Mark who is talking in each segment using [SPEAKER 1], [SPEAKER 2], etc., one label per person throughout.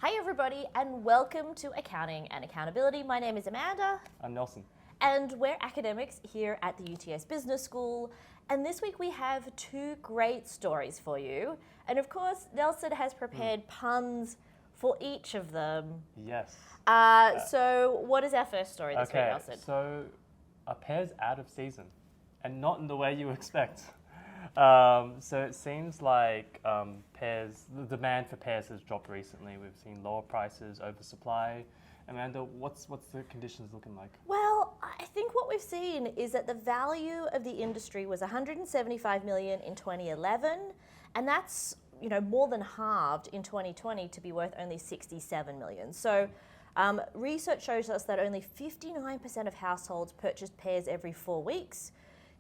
[SPEAKER 1] Hi everybody and welcome to Accounting and Accountability. My name is Amanda.
[SPEAKER 2] I'm Nelson.
[SPEAKER 1] And we're academics here at the UTS Business School. And this week we have two great stories for you. And of course, Nelson has prepared puns for each of them.
[SPEAKER 2] Yes.
[SPEAKER 1] So what is our first story this week, Nelson?
[SPEAKER 2] So are pears out of season? And not in the way you expect. So it seems like pears, the demand for pears has dropped recently. We've seen lower prices, oversupply. Amanda, what's the conditions looking like?
[SPEAKER 1] Well, I think what we've seen is that the value of the industry was 175 million in 2011, and that's more than halved in 2020 to be worth only 67 million. So research shows us that only 59% of households purchased pears every 4 weeks,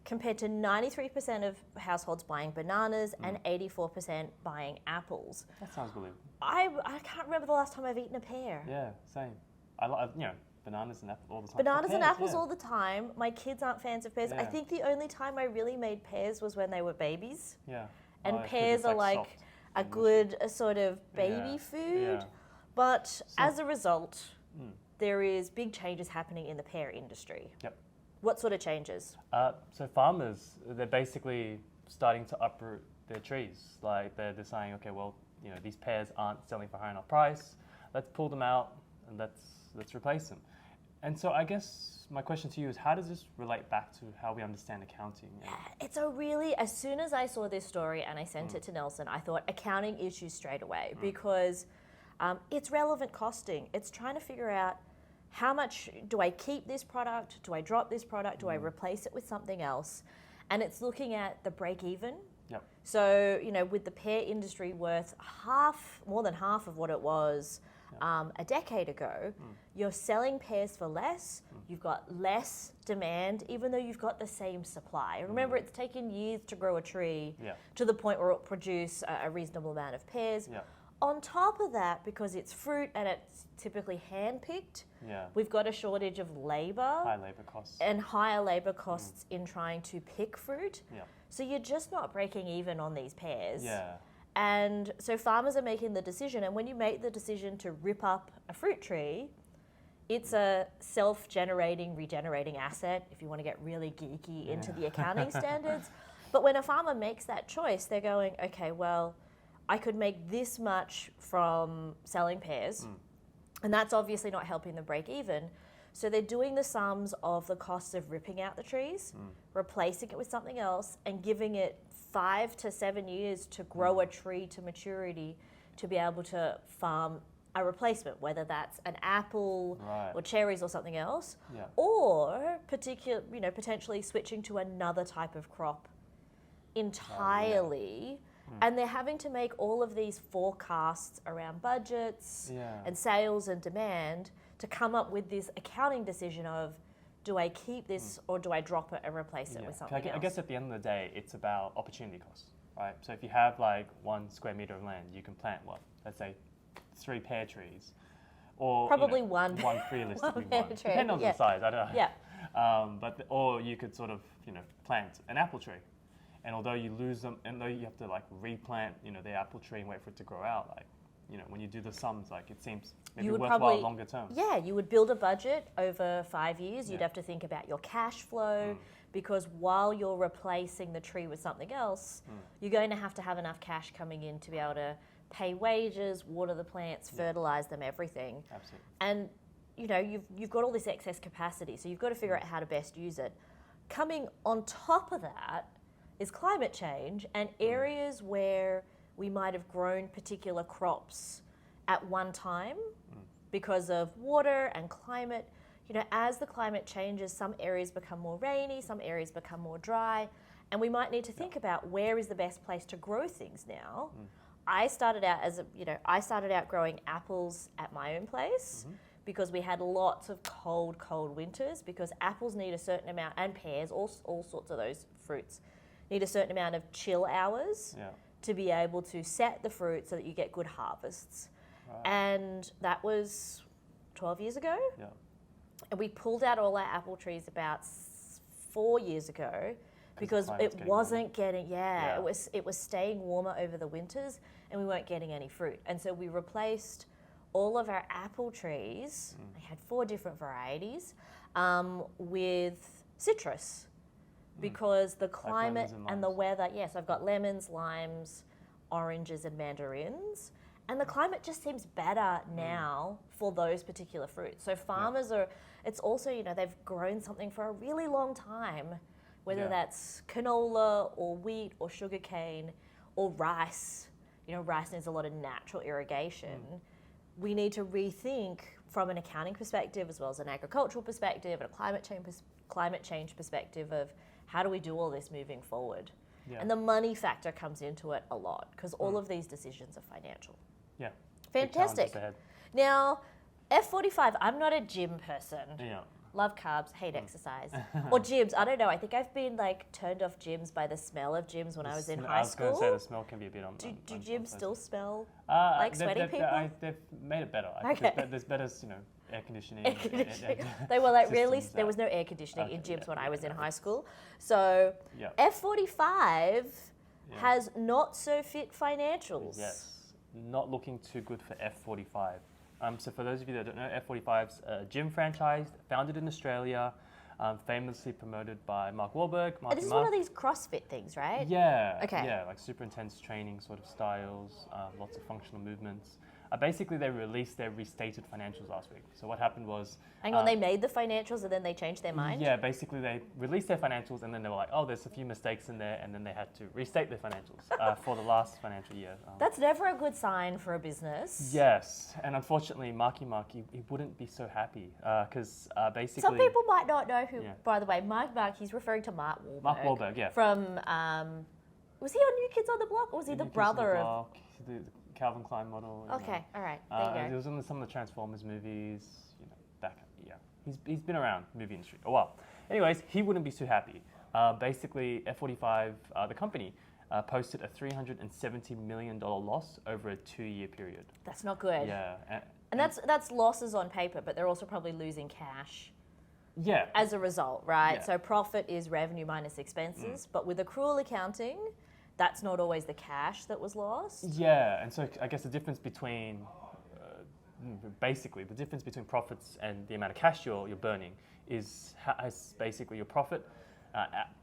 [SPEAKER 1] compared to 93% of households buying bananas and 84% buying apples.
[SPEAKER 2] That sounds believable.
[SPEAKER 1] I can't remember the last time I've eaten a pear.
[SPEAKER 2] Yeah, same. I like, bananas and apples all the time.
[SPEAKER 1] Bananas and apples all the time. My kids aren't fans of pears.
[SPEAKER 2] Yeah.
[SPEAKER 1] I think the only time I really made pears was when they were babies.
[SPEAKER 2] Yeah.
[SPEAKER 1] And
[SPEAKER 2] Oh, 'cause
[SPEAKER 1] pears
[SPEAKER 2] it's,
[SPEAKER 1] are like
[SPEAKER 2] soft
[SPEAKER 1] a
[SPEAKER 2] and
[SPEAKER 1] good sort of baby
[SPEAKER 2] Yeah.
[SPEAKER 1] food.
[SPEAKER 2] Yeah.
[SPEAKER 1] But as a result, there is big changes happening in the pear industry.
[SPEAKER 2] Yep.
[SPEAKER 1] What sort of changes?
[SPEAKER 2] So farmers, they're basically starting to uproot their trees. Like they're saying, okay, well, these pears aren't selling for high enough price. Let's pull them out and let's replace them. And so I guess my question to you is, how does this relate back to how we understand accounting?
[SPEAKER 1] It's as soon as I saw this story and I sent it to Nelson, I thought accounting issues straight away because it's relevant costing. It's trying to figure out how much do I keep this product? Do I drop this product? Do I replace it with something else? And it's looking at the break even.
[SPEAKER 2] Yep.
[SPEAKER 1] So, with the pear industry worth more than half of what it was a decade ago, you're selling pears for less, you've got less demand, even though you've got the same supply. Remember, it's taken years to grow a tree to the point where it'll produce a reasonable amount of pears.
[SPEAKER 2] Yeah.
[SPEAKER 1] On top of that, because it's fruit and it's typically hand-picked, we've got a shortage of labour.
[SPEAKER 2] High labour costs.
[SPEAKER 1] And higher labour costs in trying to pick fruit.
[SPEAKER 2] Yeah.
[SPEAKER 1] So you're just not breaking even on these pears.
[SPEAKER 2] Yeah.
[SPEAKER 1] And so farmers are making the decision, and when you make the decision to rip up a fruit tree, it's a self-generating, regenerating asset, if you want to get really geeky into the accounting standards. But when a farmer makes that choice, they're going, okay, well, I could make this much from selling pears, and that's obviously not helping them break even. So they're doing the sums of the costs of ripping out the trees, replacing it with something else, and giving it 5 to 7 years to grow a tree to maturity to be able to farm a replacement, whether that's an apple or cherries or something else, or potentially switching to another type of crop entirely. And they're having to make all of these forecasts around budgets and sales and demand to come up with this accounting decision of, do I keep this or do I drop it and replace it with something else?
[SPEAKER 2] I guess at the end of the day, it's about opportunity cost, right? So if you have like 1 square meter of land, you can plant let's say 3 pear trees, or
[SPEAKER 1] probably one
[SPEAKER 2] realistically
[SPEAKER 1] pear
[SPEAKER 2] one,
[SPEAKER 1] tree,
[SPEAKER 2] depending on the size. I don't know.
[SPEAKER 1] Yeah.
[SPEAKER 2] Or you could sort of plant an apple tree, and although you lose them, and though you have to like replant the apple tree and wait for it to grow out, like when you do the sums, like it seems maybe worthwhile longer term.
[SPEAKER 1] Yeah, you would build a budget over 5 years. You'd have to think about your cash flow because while you're replacing the tree with something else, you're going to have enough cash coming in to be able to pay wages, water the plants, fertilize them, everything.
[SPEAKER 2] Absolutely.
[SPEAKER 1] And you've got all this excess capacity, so you've got to figure out how to best use it. Coming on top of that is climate change and areas where we might have grown particular crops at one time because of water and climate. As the climate changes, some areas become more rainy, some areas become more dry, and we might need to think about where is the best place to grow things now. I started out growing apples at my own place because we had lots of cold winters, because apples need a certain amount, and pears, all sorts of those fruits, need a certain amount of chill hours to be able to set the fruit so that you get good harvests. Right. And that was 12 years ago. Yeah. And we pulled out all our apple trees about 4 years ago because it wasn't getting, it was staying warmer over the winters and we weren't getting any fruit. And so we replaced all of our apple trees, they had 4 different varieties, with citrus. Because the climate and the weather, yes, I've got lemons, limes, oranges and mandarins. And the climate just seems better now for those particular fruits. So farmers are, it's also, you know, they've grown something for a really long time, whether that's canola or wheat or sugarcane or rice. You know, rice needs a lot of natural irrigation. We need to rethink from an accounting perspective as well as an agricultural perspective and a climate change perspective of how do we do all this moving forward? Yeah. And the money factor comes into it a lot because all of these decisions are financial.
[SPEAKER 2] Yeah.
[SPEAKER 1] Fantastic. Now, F45, I'm not a gym person.
[SPEAKER 2] Yeah.
[SPEAKER 1] Love carbs, hate exercise. Or gyms, I don't know. I think I've been like turned off gyms by the smell of gyms when I was in high school.
[SPEAKER 2] I was going to say the smell can be a bit
[SPEAKER 1] Do gyms still smell like sweaty people?
[SPEAKER 2] They've made it better. I think there's better, you know, air conditioning.
[SPEAKER 1] They were like really, there was no air conditioning in gyms when I was in high school. So F45 has not so fit financials.
[SPEAKER 2] Yes, not looking too good for F45. So for those of you that don't know, F45's a gym franchise founded in Australia, famously promoted by Mark Wahlberg.
[SPEAKER 1] This is one of these CrossFit things, right?
[SPEAKER 2] Yeah.
[SPEAKER 1] Okay.
[SPEAKER 2] Yeah, like super intense training sort of styles, lots of functional movements. Basically, they released their restated financials last week. So what happened was...
[SPEAKER 1] Hang on, they made the financials and then they changed their mind?
[SPEAKER 2] Yeah, basically they released their financials and then they were like, oh, there's a few mistakes in there, and then they had to restate their financials for the last financial year.
[SPEAKER 1] That's never a good sign for a business.
[SPEAKER 2] Yes, and unfortunately, Mark, he wouldn't be so happy because basically...
[SPEAKER 1] Some people might not know who, by the way, Mark, he's referring to Mark Wahlberg.
[SPEAKER 2] Mark Wahlberg, yeah.
[SPEAKER 1] From, was he on New Kids on the Block or was he the brother of...
[SPEAKER 2] The Calvin Klein model.
[SPEAKER 1] Okay, all right, there you go.
[SPEAKER 2] He was in some of the Transformers movies, you know, he's been around the movie industry a while. Anyways, he wouldn't be too happy. Basically, F45, the company, posted a $370 million loss over a 2-year period.
[SPEAKER 1] That's not good.
[SPEAKER 2] Yeah.
[SPEAKER 1] And that's losses on paper, but they're also probably losing cash.
[SPEAKER 2] Yeah.
[SPEAKER 1] As a result, right?
[SPEAKER 2] Yeah.
[SPEAKER 1] So profit is revenue minus expenses, but with accrual accounting, that's not always the cash that was lost.
[SPEAKER 2] Yeah, and so I guess the difference between, basically, the difference between profits and the amount of cash you're burning is basically your profit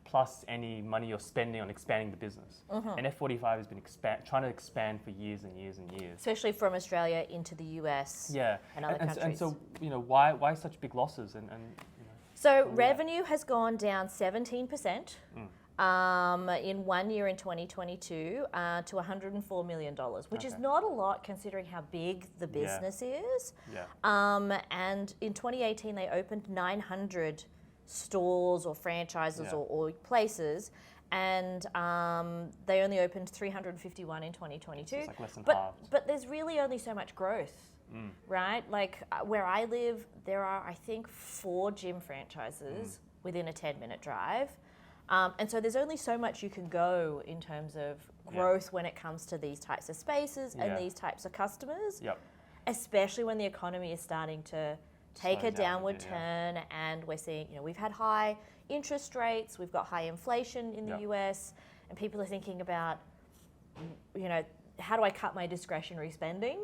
[SPEAKER 2] plus any money you're spending on expanding the business. And F45 has been trying to expand for years and years and years.
[SPEAKER 1] Especially from Australia into the US and other countries.
[SPEAKER 2] And so, you know, why such big losses? And you know,
[SPEAKER 1] so revenue has gone down 17%. In 1 year in 2022 to $104 million, which is not a lot considering how big the business is.
[SPEAKER 2] Yeah.
[SPEAKER 1] And in 2018, they opened 900 stores or franchises or places, and they only opened 351 in 2022. So it's like less than half. But there's really only so much growth, right? Like where I live, there are, I think, 4 gym franchises within a 10-minute drive. And so there's only so much you can go in terms of growth when it comes to these types of spaces and these types of customers, especially when the economy is starting to take a downward turn and we're seeing, you know, we've had high interest rates, we've got high inflation in the US, and people are thinking about, you know, how do I cut my discretionary spending?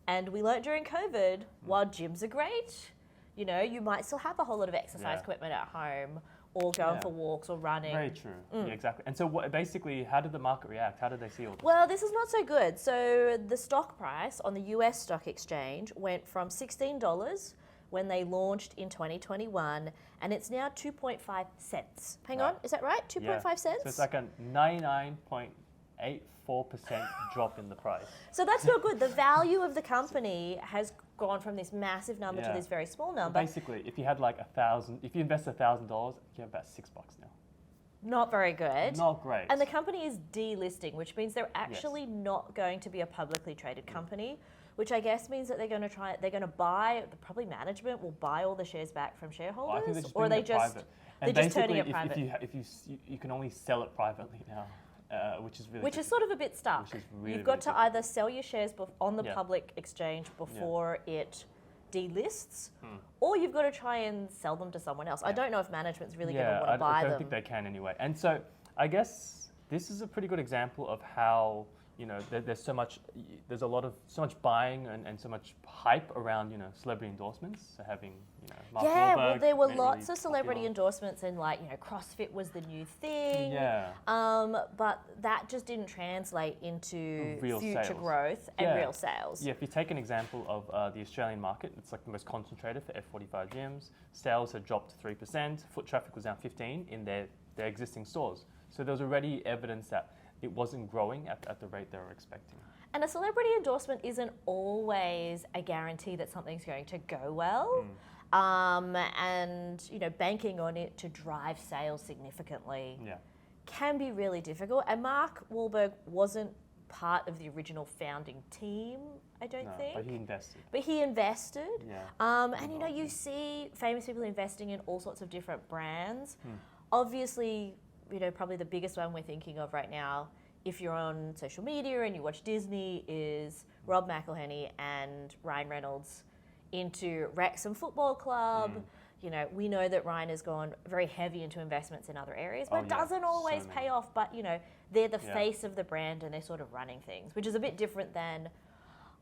[SPEAKER 1] And we learned during COVID, while gyms are great, you know, you might still have a whole lot of exercise equipment at home, or going for walks or running.
[SPEAKER 2] Very true. Yeah, exactly. And so basically, how did the market react? How did they see all this?
[SPEAKER 1] Well, this is not so good. So the stock price on the US stock exchange went from $16 when they launched in 2021, and it's now 2.5 cents. Hang on, is that right? 2.5 cents?
[SPEAKER 2] So it's like a 99.84% drop in the price.
[SPEAKER 1] So that's not good. The value of the company has gone from this massive number to this very small number.
[SPEAKER 2] Well, basically, if you had like if you invest $1,000, you have about $6 now.
[SPEAKER 1] Not very good.
[SPEAKER 2] Not great.
[SPEAKER 1] And the company is delisting, which means they're actually not going to be a publicly traded company, which I guess means that they're going to buy, probably management will buy all the shares back from shareholders,
[SPEAKER 2] I think they're just
[SPEAKER 1] or
[SPEAKER 2] they're just
[SPEAKER 1] turning it private.
[SPEAKER 2] If you can only sell it privately now. Which
[SPEAKER 1] is sort of a bit stuck. You've got to either sell your shares on the public exchange before it delists, or you've got to try and sell them to someone else. I don't know if management's really going to want to buy them.
[SPEAKER 2] I don't think they can anyway. And so I guess this is a pretty good example of how there's so much buying and so much hype around, celebrity endorsements. So having, Mark
[SPEAKER 1] Yeah, well,
[SPEAKER 2] Wahlberg
[SPEAKER 1] there were
[SPEAKER 2] made
[SPEAKER 1] lots
[SPEAKER 2] really
[SPEAKER 1] of celebrity
[SPEAKER 2] popular.
[SPEAKER 1] endorsements, and CrossFit was the new thing.
[SPEAKER 2] Yeah.
[SPEAKER 1] But that just didn't translate into
[SPEAKER 2] Real
[SPEAKER 1] future
[SPEAKER 2] sales.
[SPEAKER 1] growth and
[SPEAKER 2] Yeah.
[SPEAKER 1] real sales.
[SPEAKER 2] Yeah, if you take an example of the Australian market, it's like the most concentrated for F45 gyms. Sales had dropped 3%. Foot traffic was down 15% in their existing stores. So there was already evidence that it wasn't growing at the rate they were expecting.
[SPEAKER 1] And a celebrity endorsement isn't always a guarantee that something's going to go well. And banking on it to drive sales significantly can be really difficult. And Mark Wahlberg wasn't part of the original founding team, I don't think.
[SPEAKER 2] But he invested.
[SPEAKER 1] But he invested.
[SPEAKER 2] Yeah.
[SPEAKER 1] And you see famous people investing in all sorts of different brands. Obviously, probably the biggest one we're thinking of right now, if you're on social media and you watch Disney, is Rob McElhenney and Ryan Reynolds into Wrexham Football Club. We know that Ryan has gone very heavy into investments in other areas, but it doesn't always pay off. But, they're the face of the brand and they're sort of running things, which is a bit different than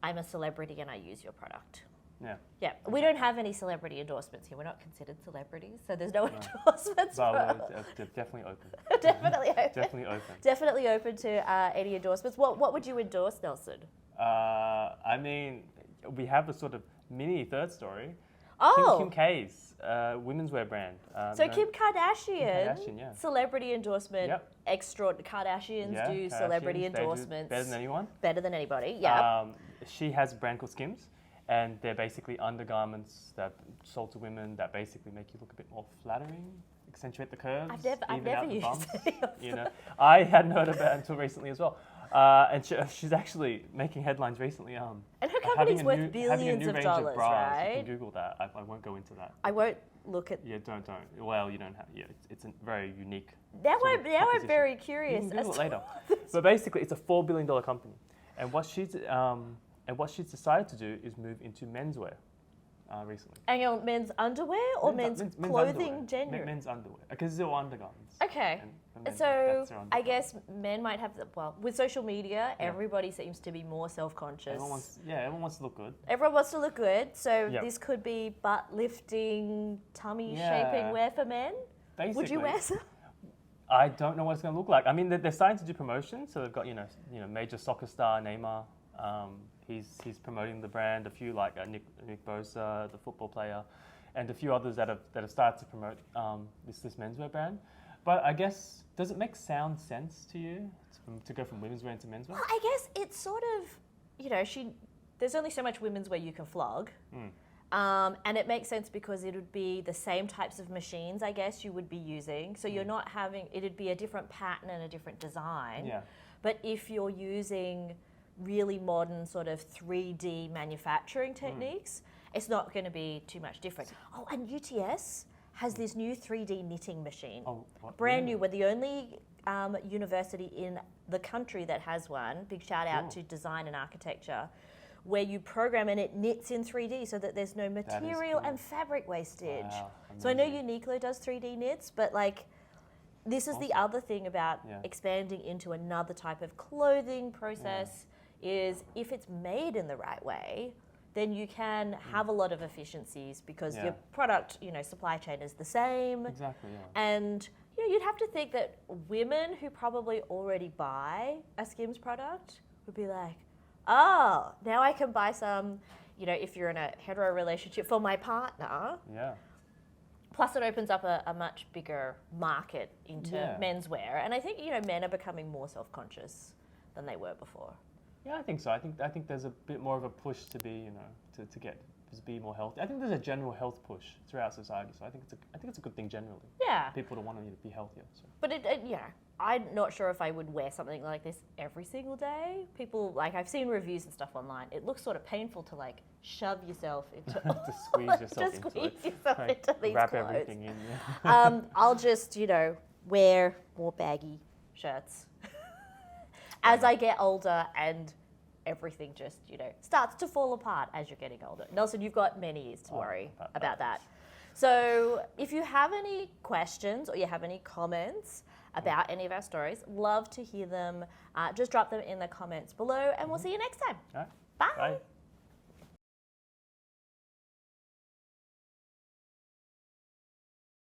[SPEAKER 1] I'm a celebrity and I use your product.
[SPEAKER 2] Yeah.
[SPEAKER 1] Yeah, we don't have any celebrity endorsements here. We're not considered celebrities, so there's no endorsements.
[SPEAKER 2] But they're definitely open.
[SPEAKER 1] Definitely open.
[SPEAKER 2] Definitely open.
[SPEAKER 1] Definitely open to any endorsements. What would you endorse, Nelson?
[SPEAKER 2] I mean, we have a sort of mini third story.
[SPEAKER 1] Oh,
[SPEAKER 2] Kim K's women's wear brand.
[SPEAKER 1] so Kim Kardashian,
[SPEAKER 2] Kardashian, yeah.
[SPEAKER 1] celebrity endorsement.
[SPEAKER 2] Yep.
[SPEAKER 1] Kardashians
[SPEAKER 2] Yeah,
[SPEAKER 1] do
[SPEAKER 2] Kardashians,
[SPEAKER 1] celebrity
[SPEAKER 2] they do
[SPEAKER 1] endorsements
[SPEAKER 2] better than anyone.
[SPEAKER 1] Better than anybody. Yeah.
[SPEAKER 2] She has a brand called SKIMs, and they're basically undergarments that sold to women that basically make you look a bit more flattering, accentuate the curves.
[SPEAKER 1] I've never used any of them.
[SPEAKER 2] I hadn't heard about it until recently as well. And she's actually making headlines recently.
[SPEAKER 1] And her company's worth billions of dollars,
[SPEAKER 2] bras.
[SPEAKER 1] right?
[SPEAKER 2] You can Google that. I won't go into that.
[SPEAKER 1] I won't look at.
[SPEAKER 2] Yeah, don't. Well, you don't have. Yeah, it's a very unique.
[SPEAKER 1] Now I'm
[SPEAKER 2] proposition.
[SPEAKER 1] very curious.
[SPEAKER 2] You can Google
[SPEAKER 1] as
[SPEAKER 2] it later. But basically, it's a $4 billion company, and what she's decided to do is move into menswear recently.
[SPEAKER 1] And men's underwear or men's clothing gender?
[SPEAKER 2] Men's underwear, because they're all undergarments.
[SPEAKER 1] Okay.
[SPEAKER 2] And
[SPEAKER 1] So
[SPEAKER 2] that's their
[SPEAKER 1] I
[SPEAKER 2] undergarments.
[SPEAKER 1] guess men might have with social media, everybody seems to be more self-conscious.
[SPEAKER 2] Everyone wants to look good.
[SPEAKER 1] Everyone wants to look good, so
[SPEAKER 2] Yep.
[SPEAKER 1] this could be butt lifting, tummy
[SPEAKER 2] Yeah.
[SPEAKER 1] shaping wear for men. Would you
[SPEAKER 2] Basically.
[SPEAKER 1] wear some?
[SPEAKER 2] I don't know what it's going to look like. I mean, they're starting to do promotions, so they've got major soccer star Neymar. He's promoting the brand. A few like Nick Bosa, the football player, and a few others that have started to promote this menswear brand. But I guess, does it make sound sense to you to go from women's wear into menswear?
[SPEAKER 1] Well, I guess it's sort of, there's only so much women's wear you can flog. And it makes sense because it would be the same types of machines, I guess, you would be using. So you're not it'd be a different pattern and a different design.
[SPEAKER 2] Yeah.
[SPEAKER 1] But if you're using really modern sort of 3D manufacturing techniques, it's not going to be too much different. Oh, and UTS has this new 3D knitting machine.
[SPEAKER 2] Oh, what?
[SPEAKER 1] Brand new. We're the only university in the country that has one. Big shout out to design and architecture, where you program and it knits in 3D so that there's no material
[SPEAKER 2] cool.
[SPEAKER 1] and fabric wastage.
[SPEAKER 2] Wow,
[SPEAKER 1] So I know
[SPEAKER 2] amazing.
[SPEAKER 1] Uniqlo does 3D knits, but this is the other thing about expanding into another type of clothing process is if it's made in the right way, then you can have a lot of efficiencies because your product, supply chain is the same.
[SPEAKER 2] Exactly, yeah.
[SPEAKER 1] And you'd have to think that women who probably already buy a Skims product would be like, oh, now I can buy some, if you're in a hetero relationship for my partner.
[SPEAKER 2] Yeah.
[SPEAKER 1] Plus it opens up a much bigger market into menswear. And I think, men are becoming more self-conscious than they were before.
[SPEAKER 2] Yeah, I think so. I think there's a bit more of a push to be, to be more healthy. I think there's a general health push throughout society. So I think it's a good thing generally.
[SPEAKER 1] Yeah.
[SPEAKER 2] People to want to be healthier. So.
[SPEAKER 1] But I'm not sure if I would wear something like this every single day. People, I've seen reviews and stuff online. It looks sort of painful to shove yourself into
[SPEAKER 2] to squeeze yourself
[SPEAKER 1] into these
[SPEAKER 2] wrap
[SPEAKER 1] clothes.
[SPEAKER 2] everything in. Yeah.
[SPEAKER 1] I'll just, wear more baggy shirts as I get older and everything just, starts to fall apart as you're getting older. Nelson, you've got many years to worry about that. So if you have any questions or you have any comments, about any of our stories. Love to hear them. Just drop them in the comments below, and we'll see you next time.
[SPEAKER 2] All right.
[SPEAKER 1] Bye.
[SPEAKER 2] Bye.